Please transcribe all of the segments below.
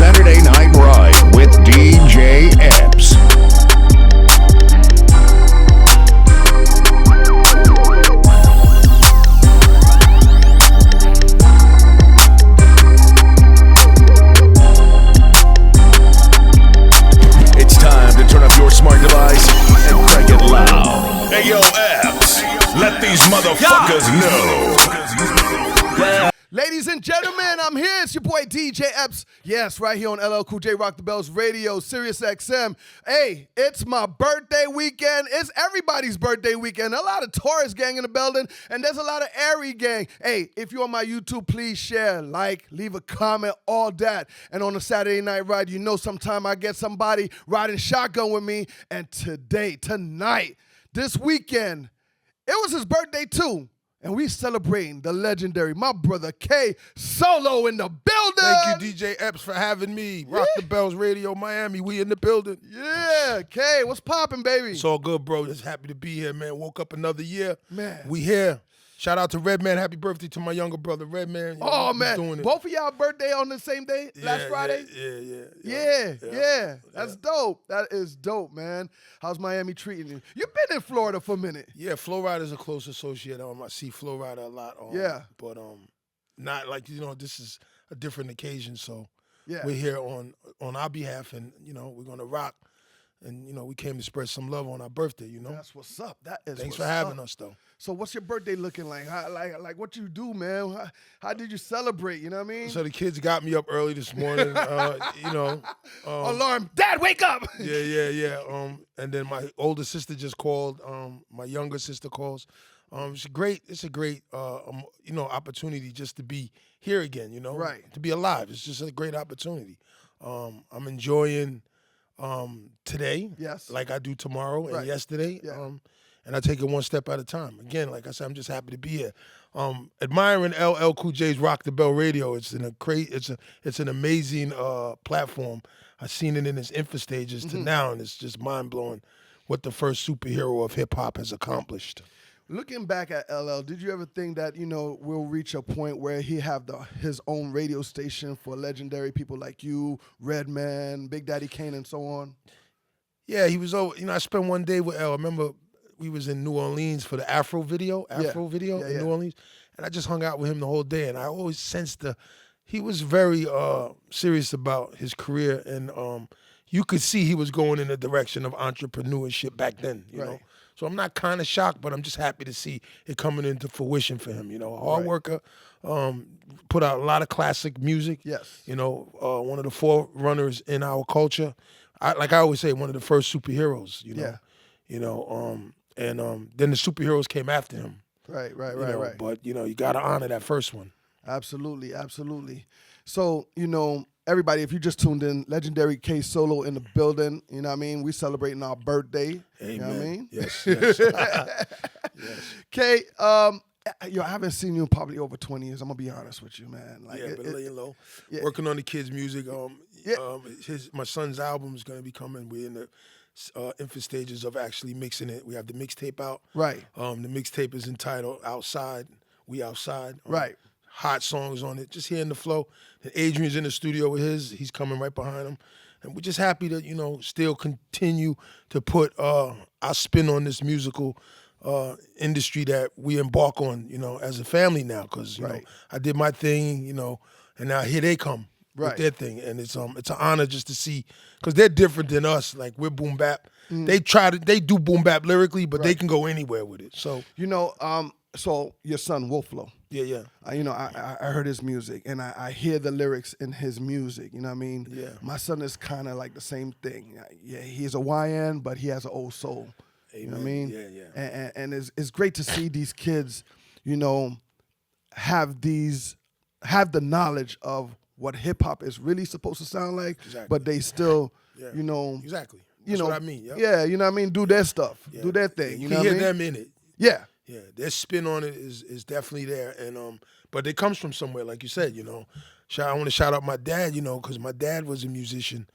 Saturday Night Ride with DJ Epps. It's time to turn up your smart device and crank it loud. Hey yo, Epps, let these motherfuckers know. Ladies and gentlemen, I'm here. It's your boy DJ Epps. Yes, right here on LL Cool J Rock the Bells Radio, Sirius XM. Hey, it's my birthday weekend. It's everybody's birthday weekend. A lot of Taurus gang in the building, and there's a lot of Airy gang. Hey, if you're on my YouTube, please share, like, leave a comment, all that. And on a Saturday night ride, you know sometime I get somebody riding shotgun with me. And tonight, this weekend, it was his birthday too. And we celebrating the legendary, my brother K Solo in the building. Thank you, DJ Epps, for having me. Rock the Bells Radio, Miami. We in the building. Yeah, K, what's popping, baby? It's all good, bro. Just happy to be here, man. Woke up another year. Man. We here. Shout out to Redman. Happy birthday to my younger brother, Redman. Oh, he's man. doing it. Both of y'all birthday on the same day, last Friday? Yeah. That's dope. That is dope, man. How's Miami treating you? You've been in Florida for a minute. Yeah, Flo Rida's a close associate. I see Flo Rida a lot. But not like, this is a different occasion, so we're here on our behalf, and, we're going to rock. And, we came to spread some love on our birthday, That's what's up. That is Thanks what's for having up. us, though. So what's your birthday looking like? Like what you do, man? How did you celebrate, you know what I mean? So the kids got me up early this morning, Alarm, Dad, wake up! Yeah. And then my older sister just called. My younger sister calls. It's a great opportunity just to be here again, Right. To be alive. It's just a great opportunity. I'm enjoying today, Yes, like I do tomorrow and Right. yesterday, Yeah. and I take it one step at a time. Again, like I said, I'm just happy to be here. Admiring LL Cool J's Rock the Bell Radio. It's an amazing platform. I've seen it in its infant stages to now, and it's just mind blowing what the first superhero of hip hop has accomplished. Looking back at LL, did you ever think that, we'll reach a point where he have his own radio station for legendary people like you, Redman, Big Daddy Kane, and so on? Yeah, he was over. I spent one day with L. I remember we was in New Orleans for the Afro video in New Orleans, and I just hung out with him the whole day, and I always sensed he was very serious about his career, and you could see he was going in the direction of entrepreneurship back then, you know. So I'm not kind of shocked, but I'm just happy to see it coming into fruition for him. A hard worker, put out a lot of classic music. Yes. One of the forerunners in our culture. Like I always say, one of the first superheroes. And then the superheroes came after him. Right. But you got to honor that first one. Absolutely. So, everybody, if you just tuned in, legendary K Solo in the building, you know what I mean? We celebrating our birthday. Amen. You know what I mean? Yes. Yes. K, I haven't seen you in probably over 20 years. I'm going to be honest with you, man. Been laying low. Working on the kids' music. My son's album is going to be coming. We're in the infant stages of actually mixing it. We have the mixtape out. Right. The mixtape is entitled Outside. We Outside. Right. Hot songs on it, just hearing the flow. And Adrian's in the studio with he's coming right behind him. And we're just happy to, still continue to put our spin on this musical industry that we embark on, as a family now. Because, I did my thing, and now here they come with their thing. And it's an honor just to see, because they're different than us. Like, we're boom bap. They do boom bap lyrically, but they can go anywhere with it. So, so your son, Wolflo. Yeah. I heard his music, and I hear the lyrics in his music. You know what I mean? Yeah. My son is kind of like the same thing. Yeah, he's a YN, but he has an old soul. Amen. You know what I mean? Yeah. And it's great to see these kids, have the knowledge of what hip hop is really supposed to sound like, but they still, Exactly. That's what I mean. Yep. Yeah, you know what I mean? Do their stuff. Do their thing. You know what I mean? Hear them in it. Yeah. Yeah, their spin on it is definitely there, and but it comes from somewhere, like you said. I want to shout out my dad, because my dad was a musician,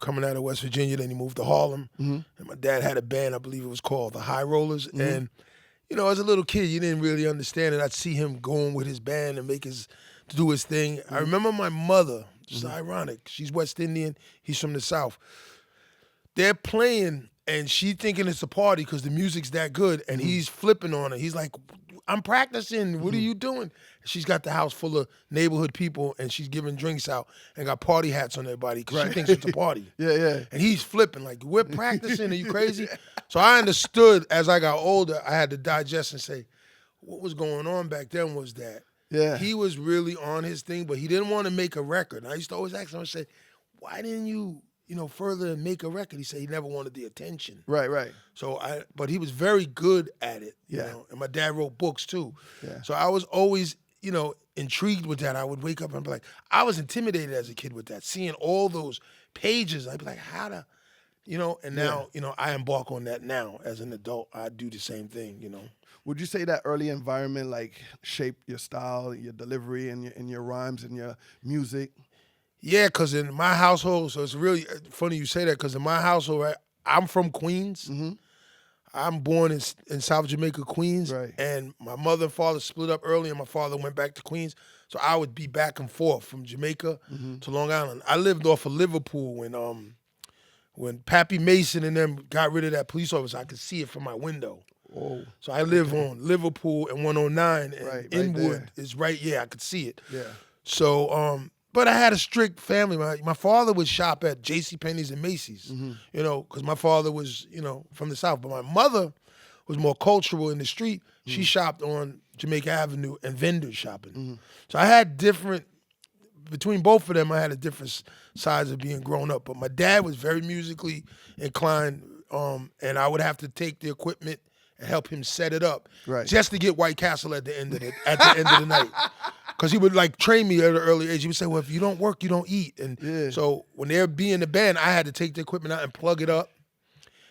coming out of West Virginia. Then he moved to Harlem, and my dad had a band. I believe it was called the High Rollers, and as a little kid, you didn't really understand it. I'd see him going with his band and do his thing. I remember my mother It's ironic. She's West Indian. He's from the South. They're playing, and she thinking it's a party because the music's that good, and he's flipping on her. He's like, I'm practicing. What are you doing? She's got the house full of neighborhood people, and she's giving drinks out and got party hats on their body because she thinks it's a party. Yeah. And he's flipping like, we're practicing. Are you crazy? So I understood as I got older, I had to digest and say, what was going on back then was that he was really on his thing, but he didn't want to make a record. And I used to always ask him, I said, why didn't you, further make a record? He said he never wanted the attention. Right. So but he was very good at it. You know? And my dad wrote books too. Yeah. So I was always, intrigued with that. I would wake up and be like, I was intimidated as a kid with that, seeing all those pages. I'd be like, how to, and now, I embark on that now as an adult. I do the same thing, Would you say that early environment shaped your style, your delivery, and your rhymes and your music? Yeah, because in my household, so it's really funny you say that, because in my household, right, I'm from Queens. I'm born in South Jamaica, Queens, and my mother and father split up early, and my father went back to Queens. So I would be back and forth from Jamaica to Long Island. I lived off of Liverpool when Pappy Mason and them got rid of that police officer. I could see it from my window. Oh. So I live on Liverpool and 109, and Inwood is right. Yeah, I could see it. Yeah. So, but I had a strict family. My father would shop at JCPenney's and Macy's, because my father was, from the South. But my mother was more cultural in the street. She shopped on Jamaica Avenue and vendor shopping. So I had between both of them, I had a different size of being grown up. But my dad was very musically inclined, and I would have to take the equipment and help him set it up, just to get White Castle at the end of the night. Because he would train me at an early age. He would say, well, if you don't work, you don't eat. And so when they'd be in the band, I had to take the equipment out and plug it up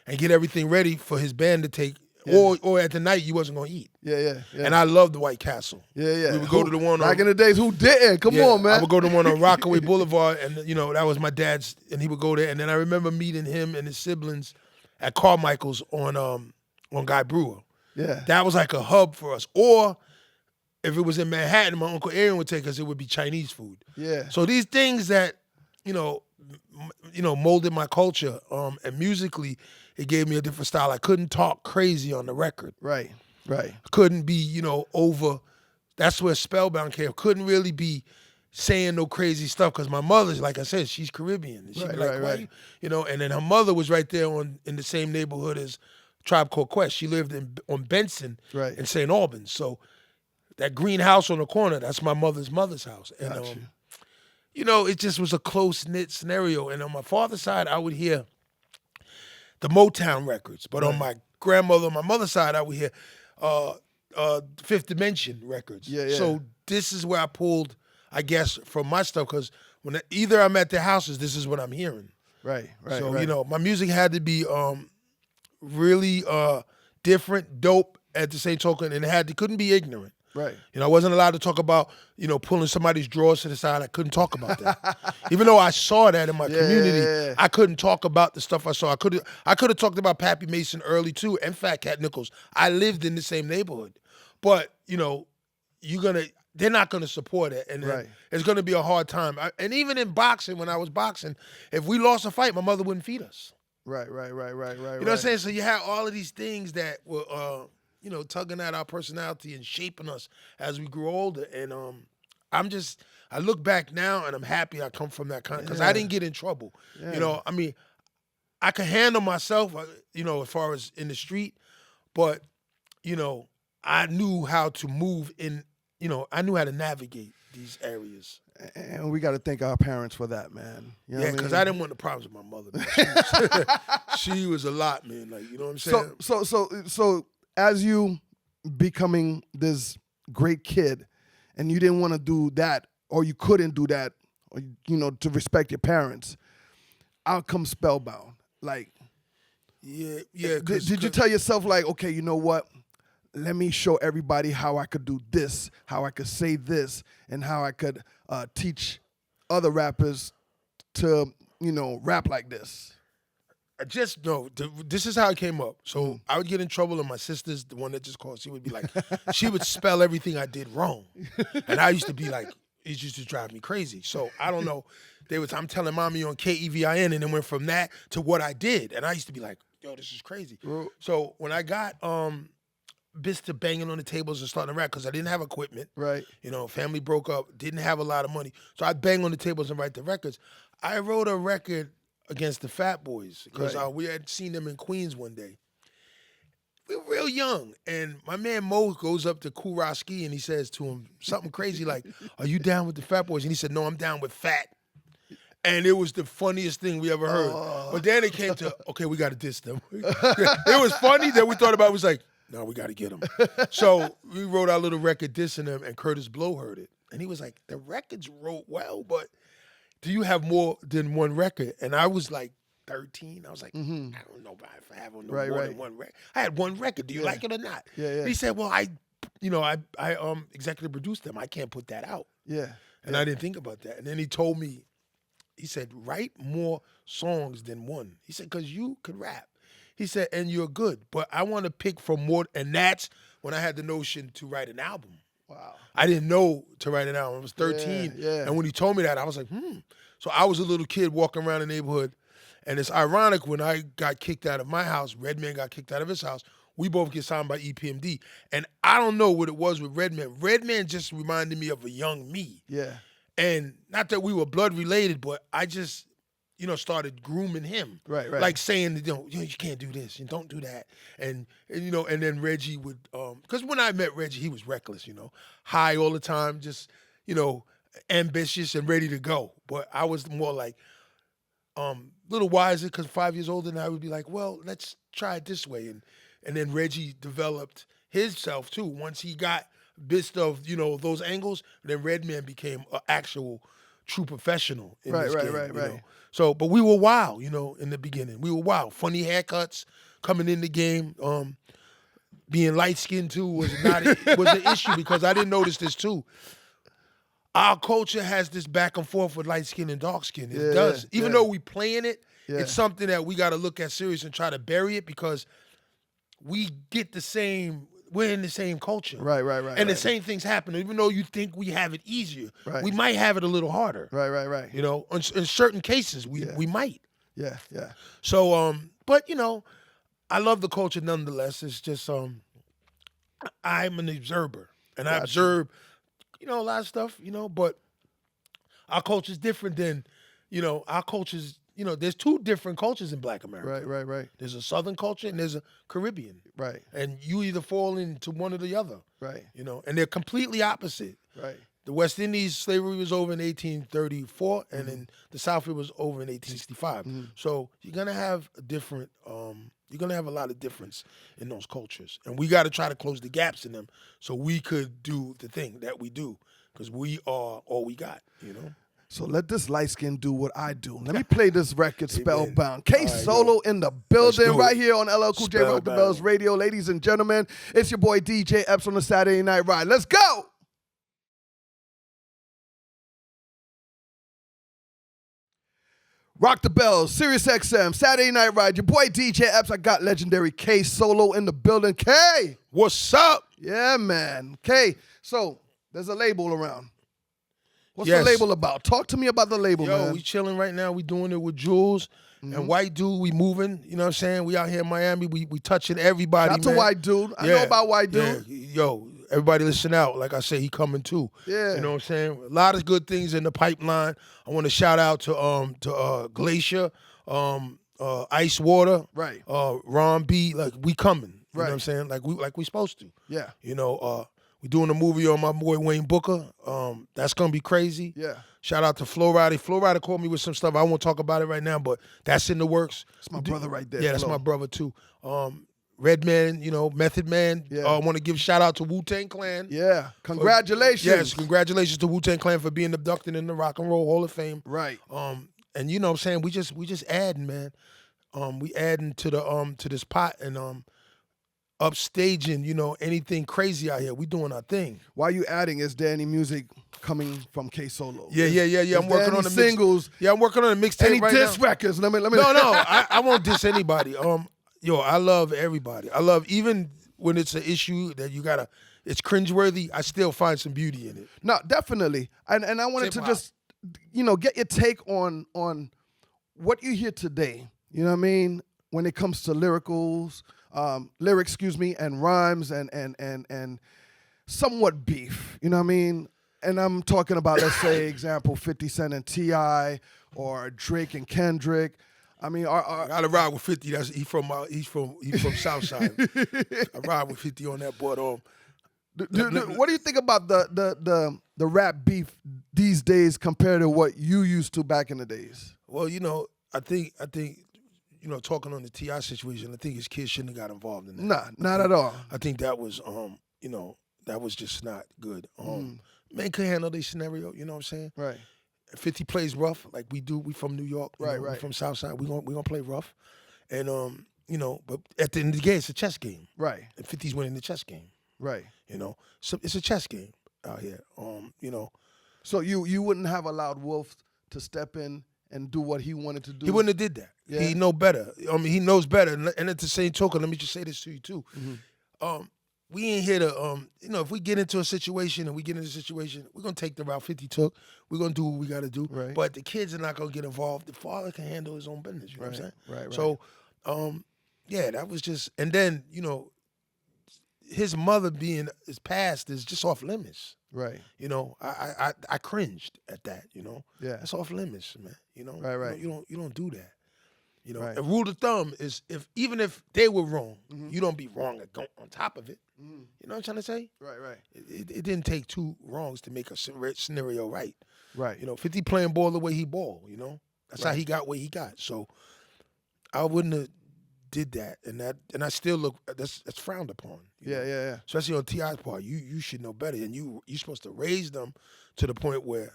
and get everything ready for his band to take. Or at the night, you wasn't going to eat. Yeah. And I loved the White Castle. Yeah. We would go to the one back in the days, who didn't? Come on, man. I would go to the one on Rockaway Boulevard, and that was my dad's, and he would go there. And then I remember meeting him and his siblings at Carmichael's on Guy Brewer. Yeah. That was like a hub for us. Or if it was in Manhattan, my Uncle Aaron would take us, it would be Chinese food. Yeah. So these things that, molded my culture, and musically, it gave me a different style. I couldn't talk crazy on the record. Right. Couldn't be, over. That's where Spellbound came. Couldn't really be saying no crazy stuff, because my mother's, like I said, she's Caribbean. And she'd be like, right. And then her mother was right there in the same neighborhood as Tribe Called Quest. She lived on Benson in St. Albans. So that green house on the corner, that's my mother's house. And, it just was a close-knit scenario. And on my father's side, I would hear the Motown records. But on my my mother's side, I would hear Fifth Dimension records. Yeah. So this is where I pulled, I guess, from my stuff, because when either I'm at their houses, this is what I'm hearing. Right. So, my music had to be really different, dope at the same token, and it couldn't be ignorant. Right. I wasn't allowed to talk about, pulling somebody's drawers to the side. I couldn't talk about that. Even though I saw that in my community, I couldn't talk about the stuff I saw. I could have talked about Pappy Mason early too, and Fat Cat Nichols. I lived in the same neighborhood. But, they're not gonna support it, and it's gonna be a hard time. And even in boxing, when I was boxing, if we lost a fight, my mother wouldn't feed us. Right. You know what I'm saying? So you have all of these things that were tugging at our personality and shaping us as we grew older. And I look back now and I'm happy I come from that kind, because I didn't get in trouble. Yeah. I could handle myself, as far as in the street, but, I knew how to move in, I knew how to navigate these areas. And we got to thank our parents for that, man. Because I didn't want the problems with my mother. Man. She was a lot, man. You know what I'm saying? So as you becoming this great kid, and you didn't want to do that, or you couldn't do that, or, to respect your parents, out comes Spellbound. Yeah. Did you tell yourself, okay, you know what? Let me show everybody how I could do this, how I could say this, and how I could teach other rappers to, rap like this? I just know, this is how it came up. So I would get in trouble, and my sister's the one that just called. She would be like, she would spell everything I did wrong. And I used to be like, it used to drive me crazy. So I don't know. I'm telling mommy on KEVIN, and then went from that to what I did. And I used to be like, yo, this is crazy. So when I got bits to banging on the tables and starting to rap, because I didn't have equipment. Right. You know, family broke up, didn't have a lot of money. So I'd bang on the tables and write the records. I wrote a record against the Fat Boys because we had seen them in Queens one day. We were real young, and my man Mo goes up to Kool Roski and he says to him something crazy like, "Are you down with the Fat Boys?" And he said, "No, I'm down with Fat." And it was the funniest thing we ever heard. But then it came to, okay, we got to diss them. It was funny. Then we thought about it, was like, no, we got to get them. So we wrote our little record dissing them, and Curtis Blow heard it. And he was like, the records wrote well, but do you have more than one record? And I was like 13. I was like, I don't know if I have more than one record. I had one record. Do you like it or not? Yeah. He said, well, I executive produced them. I can't put that out. Yeah. And I didn't think about that. And then he told me, he said, write more songs than one. He said, because you could rap. He said, and you're good, but I want to pick from more. And that's when I had the notion to write an album. Wow. I didn't know to write an album. I was 13. Yeah. And when he told me that, I was like, So I was a little kid walking around the neighborhood. And it's ironic, when I got kicked out of my house, Redman got kicked out of his house. We both get signed by EPMD. And I don't know what it was with Redman. Redman just reminded me of a young me. Yeah. And not that we were blood related, but I just, started grooming him. Right. Like saying, you can't do this and don't do that. And then Reggie would, because when I met Reggie, he was reckless, high all the time, just, ambitious and ready to go. But I was more like, little wiser, because 5 years older, and I would be like, well, let's try it this way. And then Reggie developed himself too. Once he got bits of, those angles, then Redman became an actual true professional in this game. Right. So, but we were wild, in the beginning. We were wild. Funny haircuts coming in the game. Being light-skinned too was an issue, because I didn't notice this too. Our culture has this back and forth with light skin and dark skin. It does. Even though we playing it, it's something that we got to look at serious and try to bury it, because we get we're in the same culture. Right. And the same things happen. Even though you think we have it easier, we might have it a little harder. Right. In certain cases, we might. Yeah. So, but, I love the culture nonetheless. It's just, I'm an observer, and I observe, a lot of stuff, but our culture is different than, our culture's, there's two different cultures in Black America. Right. There's a Southern culture and there's a Caribbean. Right. And you either fall into one or the other. Right. And they're completely opposite. Right. The West Indies, slavery was over in 1834, and then the South, it was over in 1865. So you're gonna have a lot of difference in those cultures, and we got to try to close the gaps in them so we could do the thing that we do, because we are all we got. So let this light skin do what I do. Let me play this record, Spellbound. K-Solo in the building right here on LL Cool J Rock the Bells Radio. Ladies and gentlemen, it's your boy DJ Epps on the Saturday Night Ride. Let's go! Rock the Bells, Sirius XM, Saturday Night Ride. Your boy DJ Epps. I got legendary K-Solo in the building. K! What's up? Yeah, man. K, so there's a label around. What's the label about? Talk to me about the label, man. We chilling right now. We doing it with Jules and White Dude. We moving. You know what I'm saying? We out here in Miami. We touching everybody, Shout out to White Dude. I know about White Dude. Yeah. Everybody listen out. Like I said, he coming too. Yeah. You know what I'm saying? A lot of good things in the pipeline. I want to shout out to Glacier, Ice Water, right? Ron B. Like, we coming. You right. know what I'm saying? Like we supposed to. Yeah. We doing a movie on my boy Wayne Booker. That's gonna be crazy. Yeah. Shout out to Flo Rida. Flo Rida called me with some stuff. I won't talk about it right now, but that's in the works. That's my brother right there. Yeah, that's my brother too. Redman, Method Man. Yeah. I want to give shout out to Wu-Tang Clan. Yeah. Congratulations. Yes, congratulations to Wu-Tang Clan for being abducted in the Rock and Roll Hall of Fame. Right. And you know what I'm saying, we just adding, man. We adding to the to this pot and upstaging, anything crazy out here. We doing our thing. While you adding, is there any music coming from K-Solo? Yeah. I'm working on the singles. I'm working on a mixtape right now. Any diss records? Let me. No, I won't diss anybody. I love everybody. I love, even when it's an issue that you gotta it's cringeworthy, I still find some beauty in it. No, definitely. And I wanted to Hip-hop. just, get your take on what you hear today. You know what I mean? When it comes to lyrics, and rhymes and somewhat beef. You know what I mean? And I'm talking about, let's say, example, 50 Cent and T.I. or Drake and Kendrick. I mean, I gotta ride with 50. He's from Southside. I ride with 50 on that board. What do you think about the rap beef these days compared to what you used to back in the days? Well, I think talking on the T.I. situation, I think his kids shouldn't have got involved in that. Nah, not at all. I think that was that was just not good. Man could handle this scenario, you know what I'm saying? Right. 50 plays rough like we do. We from New York. Right. We from Southside. We gonna play rough. And but at the end of the game, it's a chess game. Right. And 50's winning the chess game. Right. So it's a chess game out here. So you wouldn't have allowed Wolf to step in and do what he wanted to do? He wouldn't have did that. Yeah. He know better. He knows better. And at the same token, let me just say this to you too. Mm-hmm. We ain't here to, if we get into a situation we're going to take the route 50 took. We're going to do what we got to do. Right. But the kids are not going to get involved. The father can handle his own business. You know what I'm saying? Right. So, that was just, and then, his mother being his past is just off limits. Right. I cringed at that, Yeah. That's off limits, man. Right. You don't do that. Right. A rule of thumb is even if they were wrong, Mm-hmm. you don't be wrong on top of it. Mm-hmm. You know what I'm trying to say? Right. It didn't take two wrongs to make a scenario right. Right. 50 playing ball the way he ball, That's how Right. he got where he got. So I wouldn't have did that. And I still look, that's frowned upon. Yeah. Especially on T.I.'s part. You should know better. And you're supposed to raise them to the point where,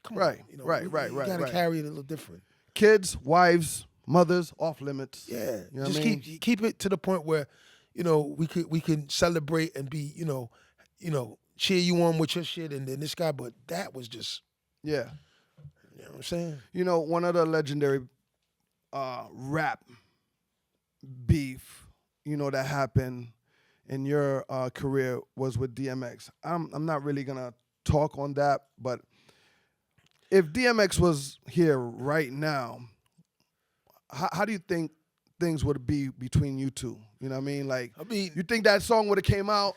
come Right, on. right. You gotta carry it a little different. Kids, wives, mothers, off limits. Yeah, You know what just I mean? keep it to the point where, we can celebrate and be, cheer you on with your shit and then this guy. But that was just, Yeah. you know what I'm saying? One of the legendary rap beef, that happened in your career was with DMX. I'm not really gonna talk on that, but if DMX was here right now, how do you think things would be between you two? You know what I mean? Like, you think that song would have came out?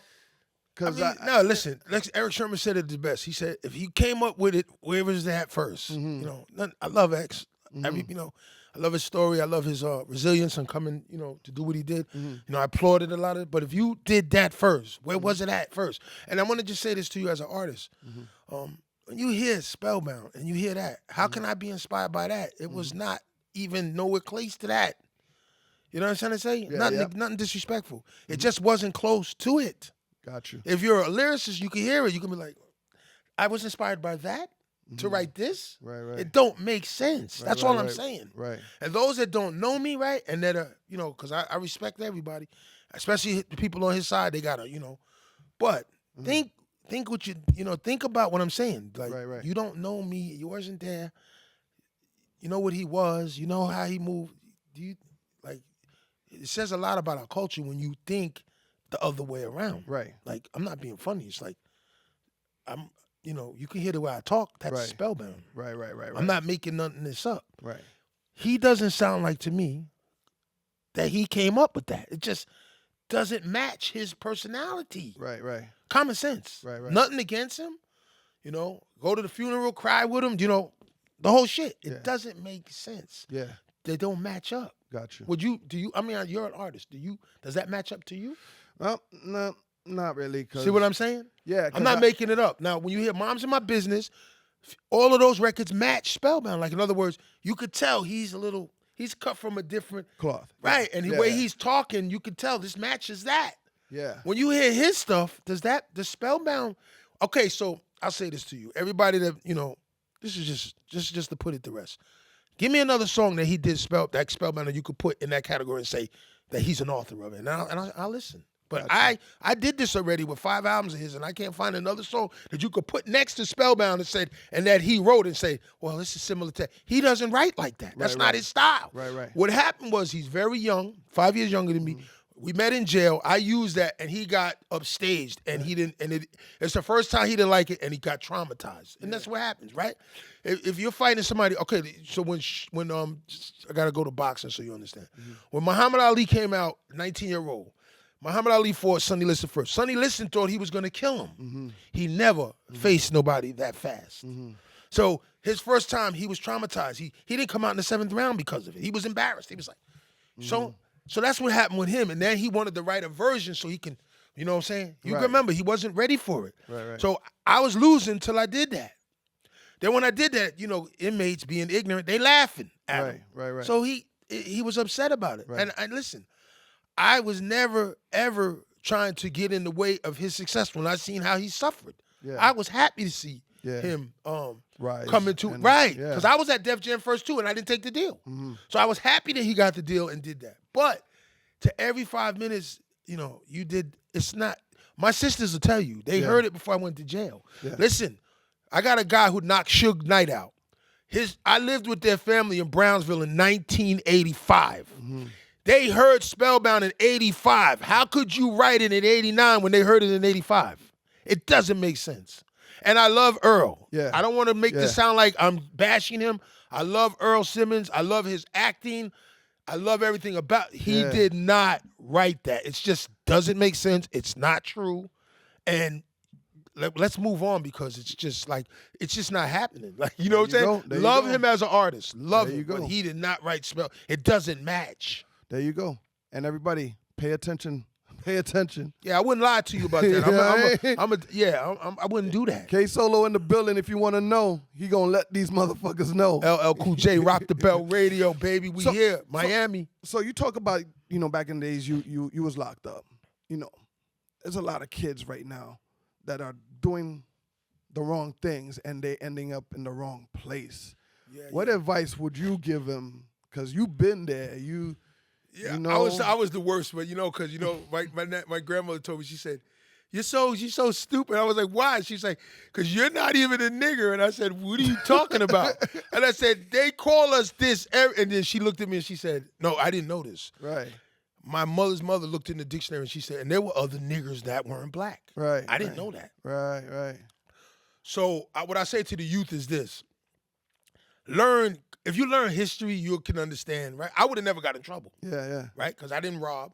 No, listen. Eric Sherman said it the best. He said if he came up with it, where was that 1st? I love X. I love his story. I love his resilience and coming, to do what he did. I applauded a lot of it. But if you did that first, where was it at first? And I want to just say this to you as an artist. When you hear Spellbound and you hear that, how can I be inspired by that? It was not even nowhere close to that. You know what I'm trying to say? Yeah, Nothing disrespectful. It just wasn't close to it. Got you. If you're a lyricist, you can hear it. You can be like, I was inspired by that to write this. Right. It don't make sense. That's all I'm saying. Right. And those that don't know me, right, and that are, because I respect everybody, especially the people on his side, they gotta, but think what think about what I'm saying. Like, Right. you don't know me, you wasn't there. You know what he was, you know how he moved. It says a lot about our culture when you think the other way around. Right. Like, I'm not being funny. It's like, you can hear the way I talk. That's Right. Spellbound. Right. I'm not making nothing this up. Right. He doesn't sound like to me that he came up with that. It just doesn't match his personality. Right. Common sense. Right. Nothing against him. Go to the funeral, cry with him, the whole shit. It Yeah. doesn't make sense. Yeah. They don't match up. Got you. You're an artist. Does that match up to you? Well, no, not really. See what I'm saying? Yeah. I'm not making it up. Now, when you hear Mom's in My Business, all of those records match Spellbound. Like, in other words, you could tell he's cut from a different cloth. right. And the Yeah, way yeah. he's talking, you could tell this matches that. Yeah. When you hear his stuff, does Spellbound? Okay, so I'll say this to you. Everybody that, this is just to put it to rest. Give me another song that he did Spellbound that you could put in that category and say that he's an author of it. And I'll listen. But Gotcha. I did this already with 5 albums of his, and I can't find another song that you could put next to Spellbound and that he wrote and say, well, this is similar to. He doesn't write like that. That's not his style. Right. What happened was he's very young, 5 years younger than me, We met in jail. I used that, and he got upstaged, and he didn't. And it's the first time he didn't like it, and he got traumatized. And that's what happens, right? If you're fighting somebody, okay. So when I gotta go to boxing, so you understand. When Muhammad Ali came out, 19-year-old, Muhammad Ali fought Sonny Liston first. Sonny Liston thought he was gonna kill him. He never faced nobody that fast. So his first time, he was traumatized. He didn't come out in the 7th round because of it. He was embarrassed. He was like, So that's what happened with him. And then he wanted to write a version so he can, you know what I'm saying? You can remember, he wasn't ready for it. Right. So I was losing until I did that. Then when I did that, inmates being ignorant, they laughing at him. Right. So he was upset about it. Right. And listen, I was never, ever trying to get in the way of his success when I seen how he suffered. Yeah. I was happy to see him Rise coming to and- because I was at Def Jam first too, and I didn't take the deal. So I was happy that he got the deal and did that. But to every 5 minutes, you did. It's not. My sisters will tell you they heard it before I went to jail. Yeah. Listen, I got a guy who knocked Suge Knight out. I lived with their family in Brownsville in 1985. They heard Spellbound in 85. How could you write it in 89 when they heard it in 85? It doesn't make sense. And I love Earl. Yeah. I don't want to make this sound like I'm bashing him. I love Earl Simmons. I love his acting. I love everything about it. He did not write that. It just doesn't make sense. It's not true. And let's move on because it's just not happening. Like, you know what I'm saying? Love him as an artist. Love him. But he did not write Spell. It doesn't match. There you go. And everybody, pay attention. Pay attention. Yeah, I wouldn't lie to you about that. I wouldn't do that. K-Solo in the building. If you want to know, he gonna let these motherfuckers know. LL Cool J, Rock the Bell Radio, baby. We here, Miami. So you talk about, back in the days you was locked up. There's a lot of kids right now that are doing the wrong things and they ending up in the wrong place. What advice would you give them? Because you've been there. I was the worst, but because my grandmother told me, she said, you're so stupid. I was like, why? She's like, because you're not even a nigger. And I said, what are you talking about? And I said, they call us this. And then she looked at me and she said, no, I didn't know this. Right. My mother's mother looked in the dictionary and she said, and there were other niggers that weren't black. Right. I didn't know that. Right. So what I say to the youth is this. If you learn history, you can understand, right? I would have never got in trouble. Yeah. Right? Because I didn't rob.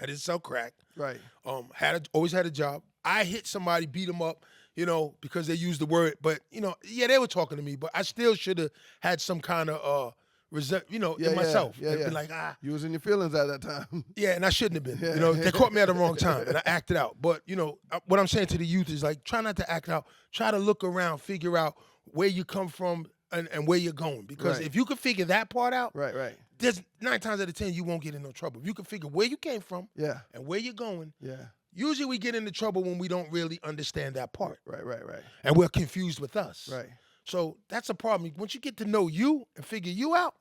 I didn't sell crack. Right. Always had a job. I hit somebody, beat them up, because they used the word. But, they were talking to me, but I still should have had some kind of in myself. Yeah. Been like, You was in your feelings at that time. Yeah, and I shouldn't have been. They caught me at the wrong time, and I acted out. But, what I'm saying to the youth is, like, try not to act out. Try to look around, figure out where you come from and where you're going. Because if you can figure that part out, right. There's 9 times out of 10 you won't get in no trouble. If you can figure where you came from and where you're going, usually we get into trouble when we don't really understand that part. Right. And we're confused with us. Right. So that's a problem. Once you get to know you and figure you out,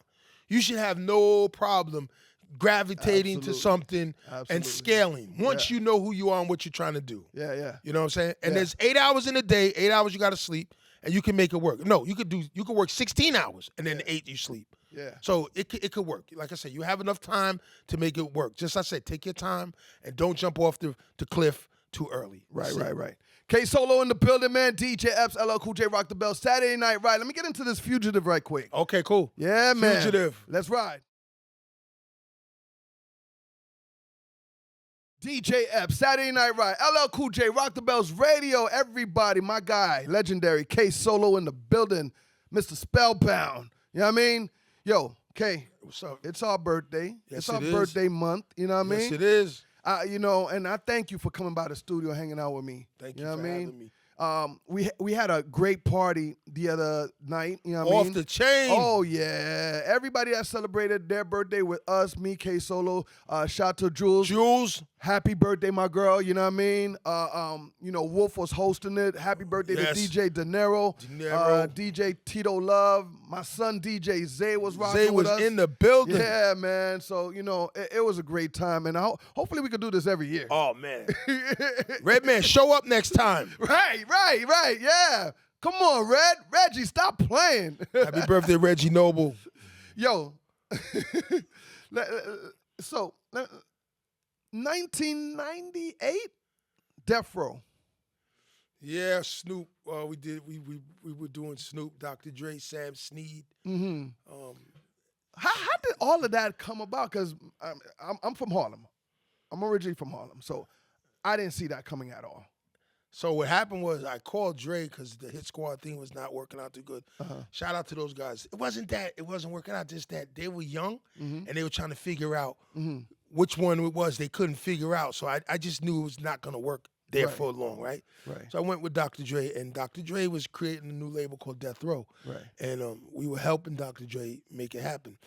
you should have no problem gravitating to something and scaling. Once you know who you are and what you're trying to do. Yeah. You know what I'm saying? And there's 8 hours in a day, 8 hours you got to sleep, and you can make it work. No, you could work 16 hours, and then 8 you sleep. Yeah. So it could work. Like I said, you have enough time to make it work. Just like I said, take your time and don't jump off the cliff too early. Right. K-Solo in the building, man. DJ Epps, LL Cool J, Rock the Bell. Saturday night, right? Let me get into this Fugitive right quick. Okay, cool. Yeah, man. Fugitive. Let's ride. DJ Epps, Saturday Night Ride, LL Cool J, Rock the Bells Radio, everybody, my guy, legendary K-Solo in the building, Mr. Spellbound. You know what I mean? Yo, K, what's up? It's our birthday. Yes, it's our birthday month. You know what I mean? Yes, it is. And I thank you for coming by the studio, hanging out with me. Thank you know for what I mean? having me. We had a great party the other night. You know what I mean? Off the chain. Oh yeah, everybody that celebrated their birthday with us, me, K Solo. Shout out to Jules. Happy birthday, my girl. You know what I mean? Wolf was hosting it. Happy birthday to DJ De Niro. DJ Tito Love. My son DJ Zay was rocking with us. Zay was in the building. Yeah, man. So it was a great time, and hopefully we could do this every year. Oh man, Redman, show up next time. Right. Yeah. Come on, Reggie, stop playing. Happy birthday, Reggie Noble. Yo. 1998, Death Row. Yeah, Snoop. We were doing Snoop, Dr. Dre, Sam Snead. How did all of that come about? Because I'm from Harlem. I'm originally from Harlem, so I didn't see that coming at all. So what happened was I called Dre because the Hit Squad thing was not working out too good. Shout out to those guys. It wasn't working out, just that they were young and they were trying to figure out which one it was they couldn't figure out. So I just knew it was not going to work there for long, right? So I went with Dr. Dre, and Dr. Dre was creating a new label called Death Row. And we were helping Dr. Dre make it happen.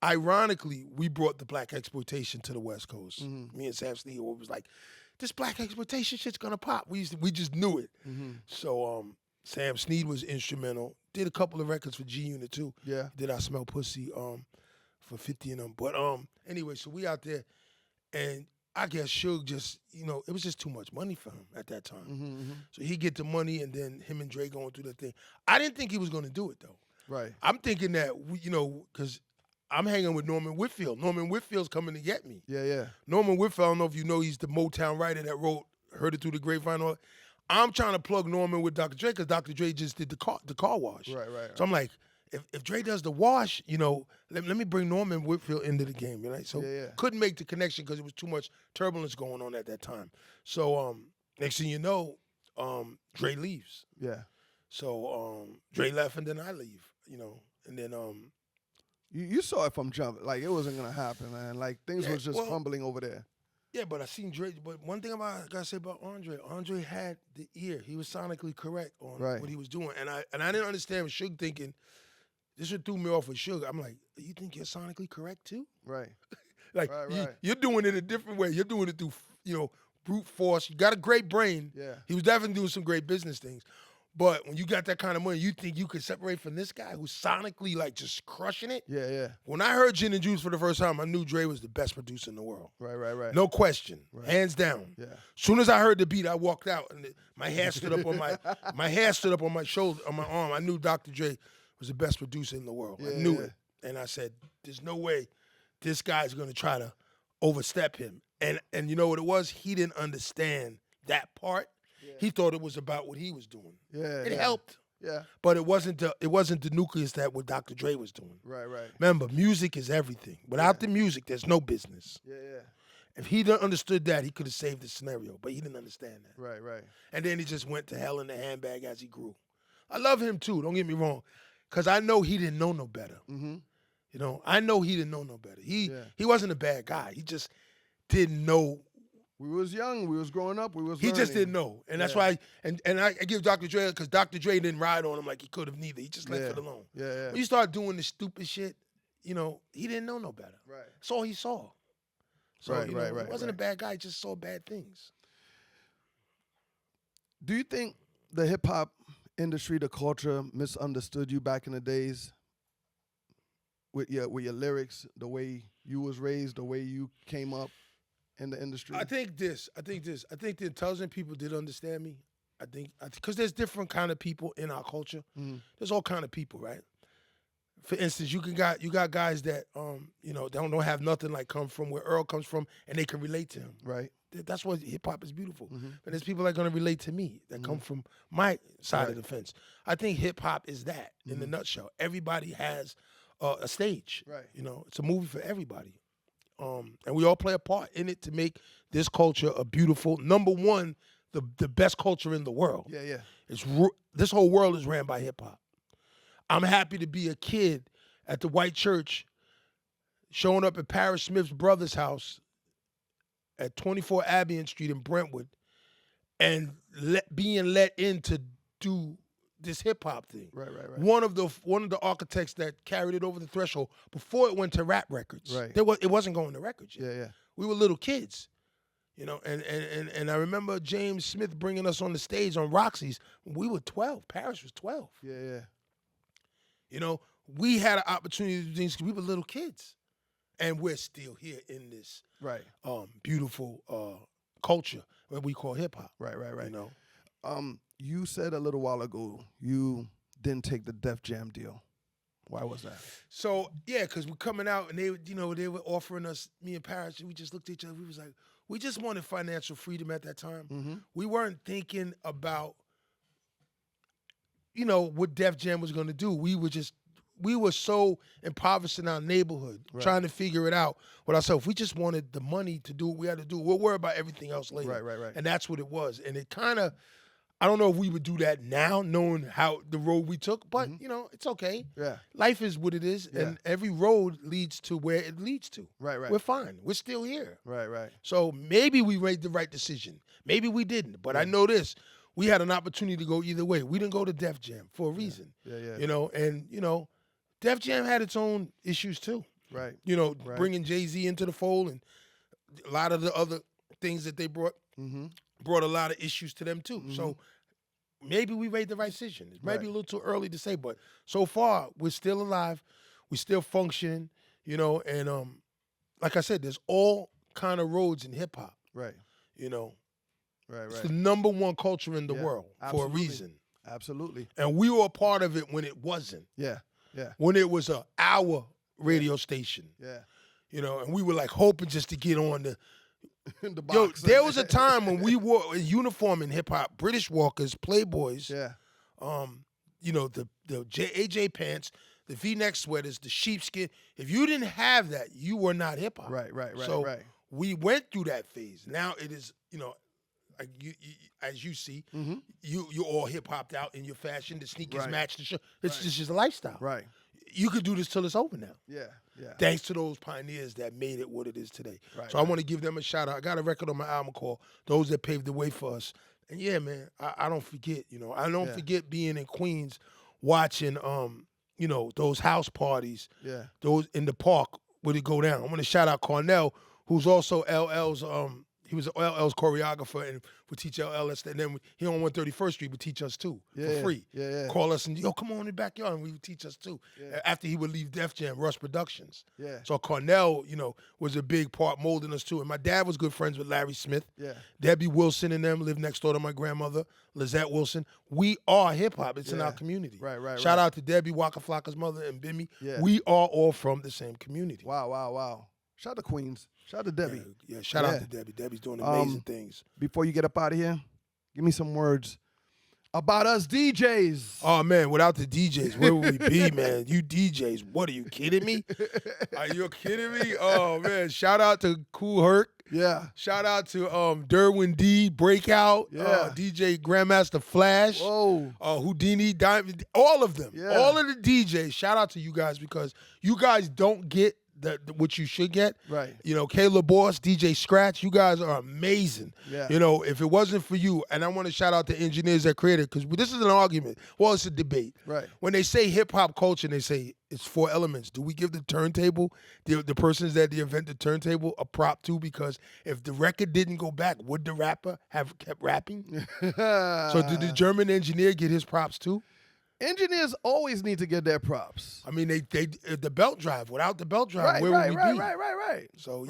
Ironically, we brought the black exploitation to the West Coast. Me and Sam Snead was like, this black exploitation shit's gonna pop. We just knew it. So Sam Snead was instrumental. Did a couple of records for G Unit too. Yeah. Did I Smell Pussy for 50 and them. But anyway, so we out there, and I guess Suge just, it was just too much money for him at that time. So he get the money, and then him and Dre going through that thing. I didn't think he was gonna do it though. Right. I'm thinking that because I'm hanging with Norman Whitfield. Norman Whitfield's coming to get me. Yeah. Norman Whitfield, I don't know if you know, he's the Motown writer that wrote Heard It Through the Grapevine. I'm trying to plug Norman with Dr. Dre because Dr. Dre just did the car wash. Right. So I'm like, if Dre does the wash, let me bring Norman Whitfield into the game, right? So couldn't make the connection because it was too much turbulence going on at that time. So next thing you know, Dre leaves. Yeah. So Dre left, and then I leave, and then You saw it from jump. Like, it wasn't going to happen, man. Like, things was just crumbling over there. Yeah, but I seen Dre. But one thing I gotta say about Andre had the ear. He was sonically correct on what he was doing, and I didn't understand Suge thinking. This would threw me off with Suge. I'm like, you think you're sonically correct too? Right. You're doing it a different way. You're doing it through brute force. You got a great brain. Yeah. He was definitely doing some great business things. But when you got that kind of money, you think you could separate from this guy who's sonically like just crushing it? Yeah. When I heard Gin and Juice for the first time, I knew Dre was the best producer in the world. Right. No question. Hands down. Yeah. Soon as I heard the beat, I walked out and my hair stood up on my hair stood up on my shoulder, on my arm. I knew Dr. Dre was the best producer in the world. I knew it. And I said, there's no way this guy's gonna try to overstep him. And you know what it was? He didn't understand that part. Yeah. He thought it was about what he was doing. Yeah. It helped. Yeah. But it wasn't the nucleus that what Dr. Dre was doing. Right. Remember, music is everything. Without the music, there's no business. Yeah. If he done understood that, he could have saved the scenario, but he didn't understand that. Right. And then he just went to hell in the handbag as he grew. I love him too, don't get me wrong, because I know he didn't know no better. I know he didn't know no better. He wasn't a bad guy. He just didn't know. We was young. We was growing up. We was He learning. just didn't know. And that's why, and I give Dr. Dre, because Dr. Dre didn't ride on him like he could have neither. He just left it alone. Yeah. When you start doing this stupid shit, he didn't know no better. Right. That's all he saw. So, right. He wasn't a bad guy. He just saw bad things. Do you think the hip-hop industry, the culture, misunderstood you back in the days with your lyrics, the way you was raised, the way you came up in the industry? I think the intelligent people did understand me. I think because there's different kind of people in our culture. There's all kind of people, right? For instance, you got guys that don't have nothing, like come from where Earl comes from, and they can relate to him. Right. That's why hip hop is beautiful. But there's people that are gonna relate to me that come from my side of the fence. I think hip hop is that in the nutshell. Everybody has a stage. Right. It's a movie for everybody. And we all play a part in it to make this culture a beautiful, number one, the best culture in the world. Yeah. This whole world is ran by hip hop. I'm happy to be a kid at the white church showing up at Parrish Smith's brother's house at 24 Abian Street in Brentwood and being let in to do this hip hop thing. Right. One of the architects that carried it over the threshold before it went to rap records. Right. It wasn't going to records yet. Yeah. We were little kids, and I remember James Smith bringing us on the stage on Roxy's when we were 12. Parrish was 12. Yeah. We had an opportunity to do things because we were little kids, and we're still here in this beautiful culture that we call hip hop. Right. You said a little while ago you didn't take the Def Jam deal. Why was that? So, because we're coming out and they were offering us, me and Parrish, and we just looked at each other. We was like, we just wanted financial freedom at that time. Mm-hmm. We weren't thinking about, what Def Jam was going to do. We were so impoverished in our neighborhood, trying to figure it out with ourselves. We just wanted the money to do what we had to do. We'll worry about everything else later. Right. And that's what it was. And it kind of, I don't know if we would do that now, knowing how the road we took, but, it's okay. Yeah. Life is what it is, and every road leads to where it leads to. Right. We're fine. We're still here. Right. So maybe we made the right decision. Maybe we didn't. But I know this. We had an opportunity to go either way. We didn't go to Def Jam for a reason. Yeah. And Def Jam had its own issues too. Right. Bringing Jay-Z into the fold and a lot of the other things that they brought a lot of issues to them too. So maybe we made the right decision. It might be a little too early to say, but so far we're still alive. We're still functioning, and like I said, there's all kind of roads in hip hop. Right. It's the number one culture in the world for a reason. Absolutely. And we were a part of it when it wasn't. Yeah. When it was our radio station. Yeah. And we were like hoping just to get on the box. There was a time when we wore a uniform in hip hop, British Walkers, Playboys. Yeah. The AJ pants, the V-neck sweaters, the sheepskin. If you didn't have that, you were not hip hop. Right. So we went through that phase. Now it is, like you, as you see, you're all hip hopped out in your fashion. The sneakers match the shirt. It's just a lifestyle. Right. You could do this till it's over now. Yeah. Thanks to those pioneers that made it what it is today. Right, so I want to give them a shout out. I got a record on my album called "Those That Paved the Way for Us." And yeah, man, I don't forget. I don't forget being in Queens, watching those house parties. Yeah. Those in the park where it go down. I want to shout out Cornell, who's also LL's. He was LL's choreographer and would teach LL. And then he on 131st Street would teach us too for free. Yeah. Call us and come on in the backyard and we would teach us too. Yeah. After he would leave Def Jam, Rush Productions. Yeah. So Cornell, was a big part molding us too. And my dad was good friends with Larry Smith. Yeah. Debbie Wilson and them lived next door to my grandmother, Lizette Wilson. We are hip hop. It's in our community. Right. Shout out to Debbie, Waka Flocka's mother, and Bimmy. Yeah. We are all from the same community. Wow. Shout out to Queens. Shout out to Debbie. Yeah, shout out to Debbie. Debbie's doing amazing things. Before you get up out of here, give me some words about us DJs. Oh, man, without the DJs, where would we be, man? You DJs, what, are you kidding me? Are you kidding me? Oh, man, shout out to Kool Herc. Yeah. Shout out to Derwin D, Breakout, DJ Grandmaster Flash, Houdini, Diamond, all of them. Yeah. All of the DJs, shout out to you guys because you guys don't get what you should get. Right. Caleb Boss, DJ Scratch, you guys are amazing. Yeah. If it wasn't for you, and I want to shout out the engineers that created, because this is an argument. Well, it's a debate. Right. When they say hip-hop culture, they say it's 4 elements. Do we give the turntable, the persons that invented the turntable, a prop too? Because if the record didn't go back, would the rapper have kept rapping? So did the German engineer get his props too? Engineers always need to get their props. I mean, they the belt drive. Without the belt drive, where would we be? Right. So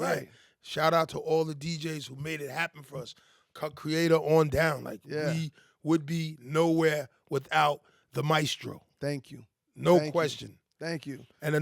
shout out to all the DJs who made it happen for us. Creator on down. We would be nowhere without the maestro. Thank you. No question. Thank you. And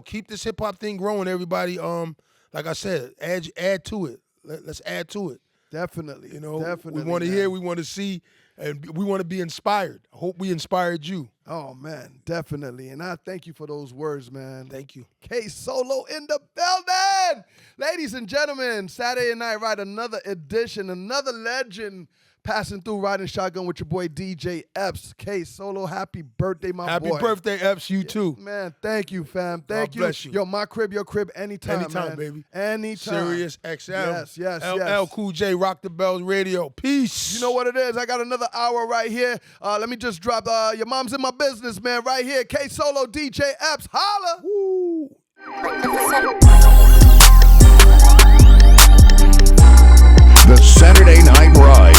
keep this hip hop thing growing, everybody. Like I said, add to it. Let's add to it. Definitely. We want to hear, we want to see, and we want to be inspired. I hope we inspired you. Oh, man, definitely. And I thank you for those words, man. Thank you. K-Solo in the building. Ladies and gentlemen, Saturday Night Ride, another edition, another legend passing through riding shotgun with your boy DJ Epps. K-Solo, happy birthday, my boy. Happy birthday, Epps, you too. Man, thank you, fam. Thank you. Bless you. Yo, my crib, your crib, anytime, Anytime, man. baby. Anytime. Sirius XM. Yes. LL Cool J, Rock the Bells Radio. Peace. You know what it is? I got another hour right here. Let me just drop Your Mom's in My Business, man, right here. K-Solo, DJ Epps. Holla. Woo. The Saturday Night Ride.